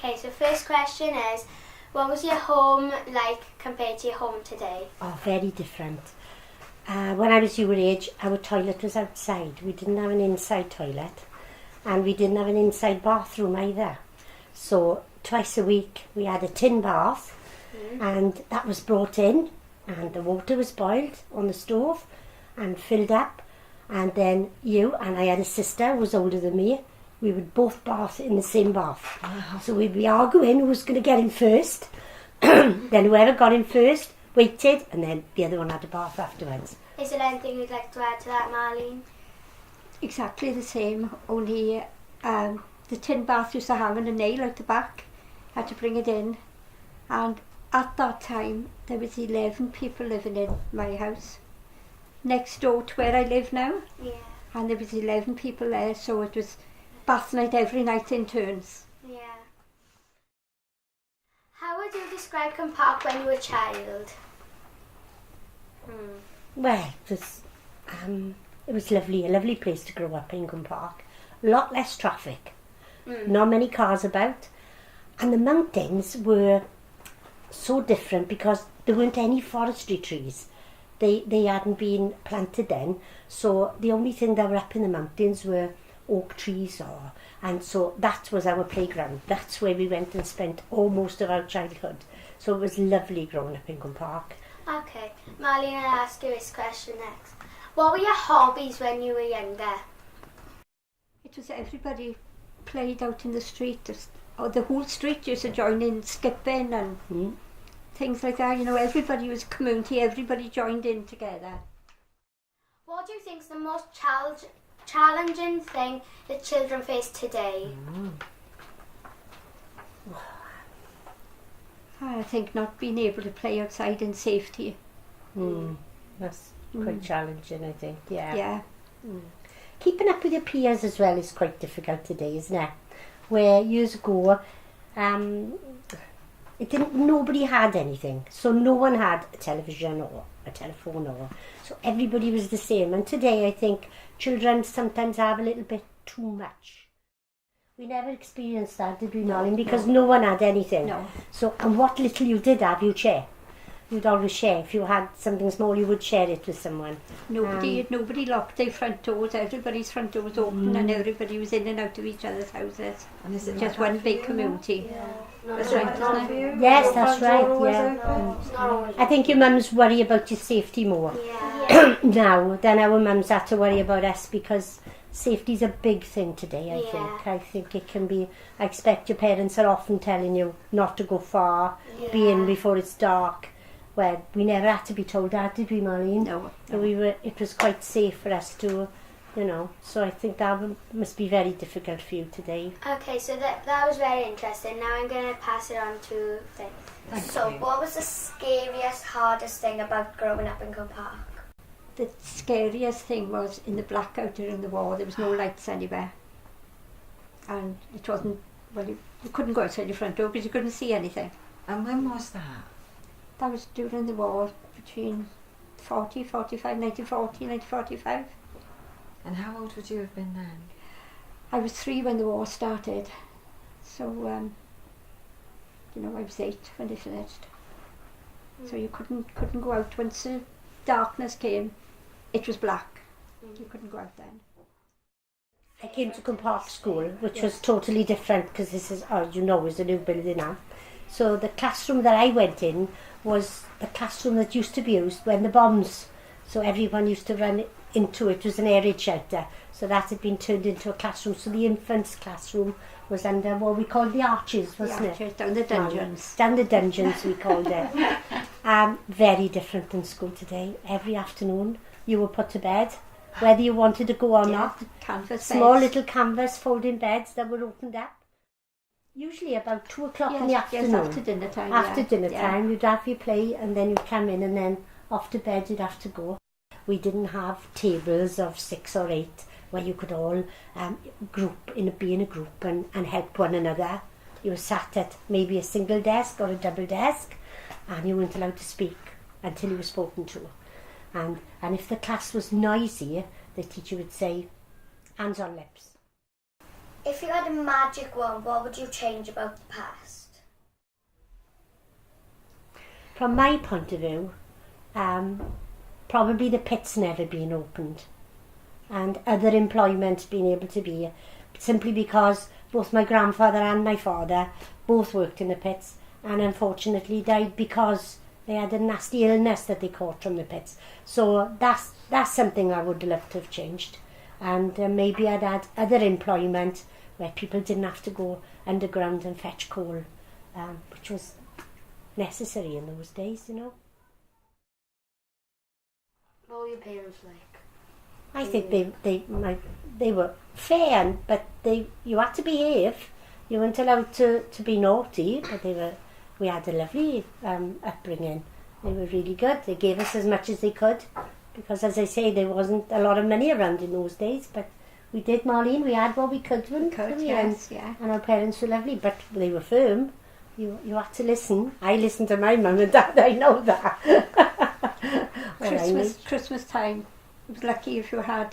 Okay, so first question is, what was your home like compared to your home today? Oh, very different. When I was your age, our toilet was outside. We didn't have an inside toilet, and we didn't have an inside bathroom either. So twice a week we had a tin bath, and that was brought in, and the water was boiled on the stove and filled up, and then you and I had a sister who was older than me. We would both bath in the same bath. Wow. So we'd be arguing who was going to get in first. Then whoever got in first waited, and then the other one had a bath afterwards. Is there anything you'd like to add to that, Marlene? Exactly the same, only the tin bath used to hang on a nail out the back. Had to bring it in, and at that time there was 11 people living in my house next door to where I live now. Yeah. And there was 11 people there, so it was bath night every night in turns. Yeah. How would you describe Cwmparc when you were a child? Well, it was lovely, a lovely place to grow up in Cwmparc. A lot less traffic, not many cars about, and the mountains were so different because there weren't any forestry trees. They hadn't been planted then, so the only thing that were up in the mountains were oak trees, and so that was our playground. That's where we went and spent most of our childhood. So it was lovely growing up in Cwmparc. Okay, Marlene, I'll ask you this question next. What were your hobbies when you were younger? It was everybody played out in the street. The whole street used to join in skipping and things like that. You know, everybody was a community, everybody joined in together. What do you think is the most challenging thing that children face today? I think not being able to play outside in safety. That's quite challenging, I think. Yeah. Yeah. Keeping up with your peers as well is quite difficult today, isn't it? Where years ago, nobody had anything, so no one had a television or a telephone, so everybody was the same. And today, I think children sometimes have a little bit too much. We never experienced that, did we, Marlene? Because no one had anything. No. So, and what little you did have, you'd share. You'd always share. If you had something small, you would share it with someone. Nobody locked their front doors. Everybody's front door was open, and everybody was in and out of each other's houses. And is it just one big community? Yeah. That's right, isn't it? Yes, that's right. Yeah. I think your mums worry about your safety more now than our mums had to worry about us, because safety's a big thing today, I think. I think it can be, I expect your parents are often telling you not to go far, be in before it's dark. Well, we never had to be told that, did we, Marlene? No. It was quite safe for us to, so I think that must be very difficult for you today. Okay, so that was very interesting. Now I'm going to pass it on to Faith. So what was the scariest, hardest thing about growing up in Cwmparc? The scariest thing was in the blackout during the war. There was no lights anywhere, and it wasn't, you couldn't go outside your front door because you couldn't see anything. And when was that? That was during the war, between 1940, And how old would you have been then? I was 3 when the war started, so I was 8 when it finished. So you couldn't go out. Once the darkness came, it was black. You couldn't go out then. I came to Cwmparc School, which was totally different, because this is, is a new building now. So the classroom that I went in was the classroom that used to be used when the bombs, so everyone used to run into it. It was an air raid shelter, so that had been turned into a classroom. So the infants' classroom was under what we called the arches, wasn't it? Down the dungeons. Down the dungeons, we called it. Very different than school today. Every afternoon you were put to bed, whether you wanted to go or not. Canvas Small beds. little canvas folding beds that were opened up. Usually about 2 o'clock in the afternoon. Yes, after dinner time. After dinner time, you'd have your play, and then you'd come in, and then off to bed you'd have to go. We didn't have tables of 6 or 8 where you could all be in a group and help one another. You were sat at maybe a single desk or a double desk, and you weren't allowed to speak until you were spoken to. And if the class was noisy, the teacher would say, hands on lips. If you had a magic wand, what would you change about the past? From my point of view, probably the pit's never been opened, and other employment being able to be, simply because both my grandfather and my father both worked in the pits and unfortunately died because they had a nasty illness that they caught from the pits. So that's something I would love to have changed, and maybe I'd add other employment where people didn't have to go underground and fetch coal, which was necessary in those days, you know. What were your parents like? I think they were fair, but you had to behave. You weren't allowed to be naughty, but we had a lovely upbringing. They were really good. They gave us as much as they could, because as I say, there wasn't a lot of money around in those days, but we did, Marlene, we had what we could. Yes, yeah. And our parents were lovely, but they were firm. You had to listen. I listened to my mum and dad, I know that. Christmas time, it was lucky if you had,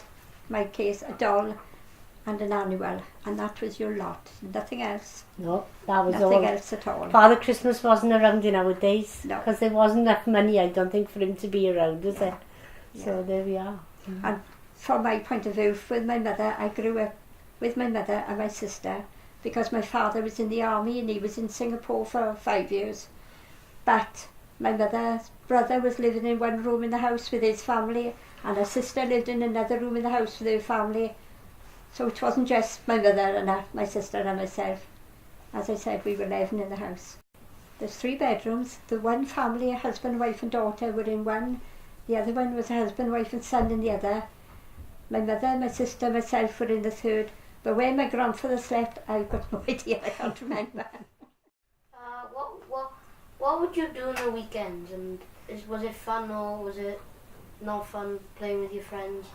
in my case, a doll and an annual, and that was your lot. Nothing else. No, that was Nothing all. else at all. Father Christmas wasn't around in our days, No. because there wasn't enough money, I don't think, for him to be around, was there? Yeah. So there we are. And from my point of view, with my mother, I grew up with my mother and my sister, because my father was in the army and he was in Singapore for 5 years. But my mother's brother was living in one room in the house with his family, and her sister lived in another room in the house with her family. So it wasn't just my mother and my sister and myself. As I said, we were 11 in the house. There's 3 bedrooms. The one family, a husband, wife and daughter, were in one. The other one was a husband, wife and son in the other. My mother, my sister, myself were in the third. But where my grandfather slept, I've got no idea. I can't remember. What would you do on the weekends? And was it fun or was it not fun playing with your friends?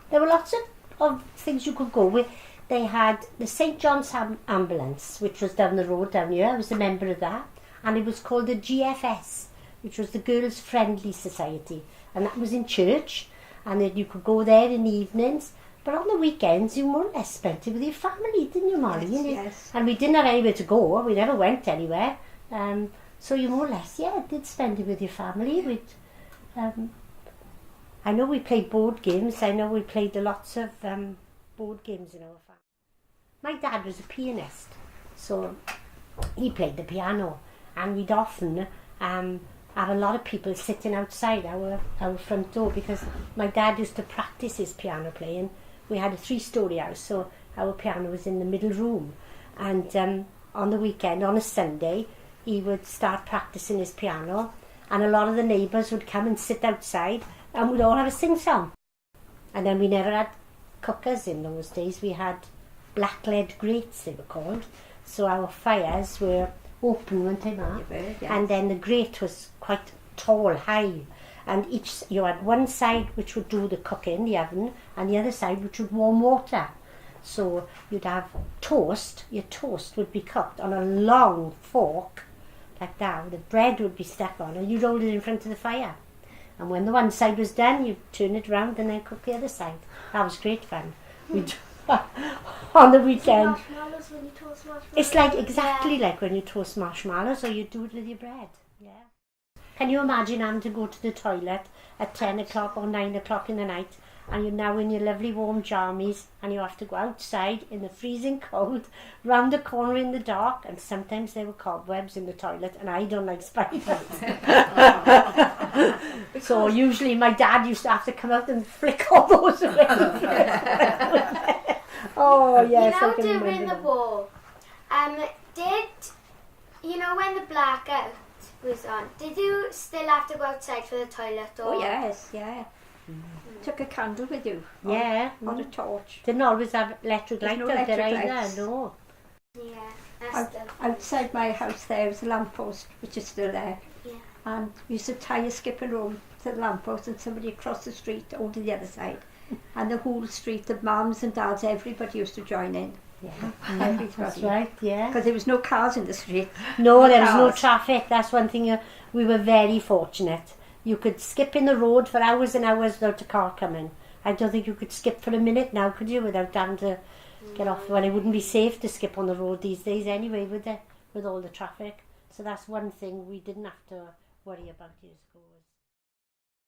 There were lots of things you could go with. They had the St. John's ambulance, which was down the road down here. I was a member of that. And it was called the GFS, which was the Girls Friendly Society. And that was in church. And then you could go there in the evenings. But on the weekends, you more or less spent it with your family, didn't you, Molly? Yes. And we didn't have anywhere to go. We never went anywhere. So you more or less, did spend it with your family. I know we played board games. I know we played lots of board games in our family. My dad was a pianist, so he played the piano. And we'd often have a lot of people sitting outside our front door, because my dad used to practice his piano playing. We had a 3-story house, so our piano was in the middle room. And on the weekend, on a Sunday, he would start practicing his piano, and a lot of the neighbours would come and sit outside, and we'd all have a sing-song. And then we never had cookers in those days. We had black lead grates, they were called. So our fires were open, weren't they, Ma? Yes. And then the grate was quite tall, high. And you had one side which would do the cooking, the oven, and the other side which would warm water. So you'd have toast. Your toast would be cooked on a long fork, like that. The bread would be stuck on, and you'd hold it in front of the fire. And when the one side was done, you'd turn it round and then cook the other side. That was great fun. We'd on the weekend. Marshmallows when you toast marshmallows. It's like exactly like when you toast marshmallows, or you do it with your bread. Yeah. Can you imagine having to go to the toilet at 10 o'clock or 9 o'clock in the night, and you're now in your lovely warm jammies, and you have to go outside in the freezing cold, round the corner in the dark, and sometimes there were cobwebs in the toilet, and I don't like spiders. So usually my dad used to have to come out and flick all those away. Oh yes, I can during remember the that. war, when the blackout was on, did you still have to go outside for the toilet? Or? Oh yes, yeah. Took a candle with you. Yeah. On a torch. Didn't always have electric light no out there electric either, lights. no. Yeah. Outside my house there was a lamppost, which is still there. Yeah. And we used to tie a skipping rope to the lamppost, and somebody across the street over the other side. And the whole street, the mums and dads, everybody used to join in. Yeah, Everybody. that's right, yeah. Because there was no cars in the street. No, there was no cars. traffic. That's one thing. We were very fortunate. You could skip in the road for hours and hours without a car coming. I don't think you could skip for a minute now, could you, without having to get off. Well, it wouldn't be safe to skip on the road these days anyway, would it? With all the traffic. So that's one thing we didn't have to worry about years ago.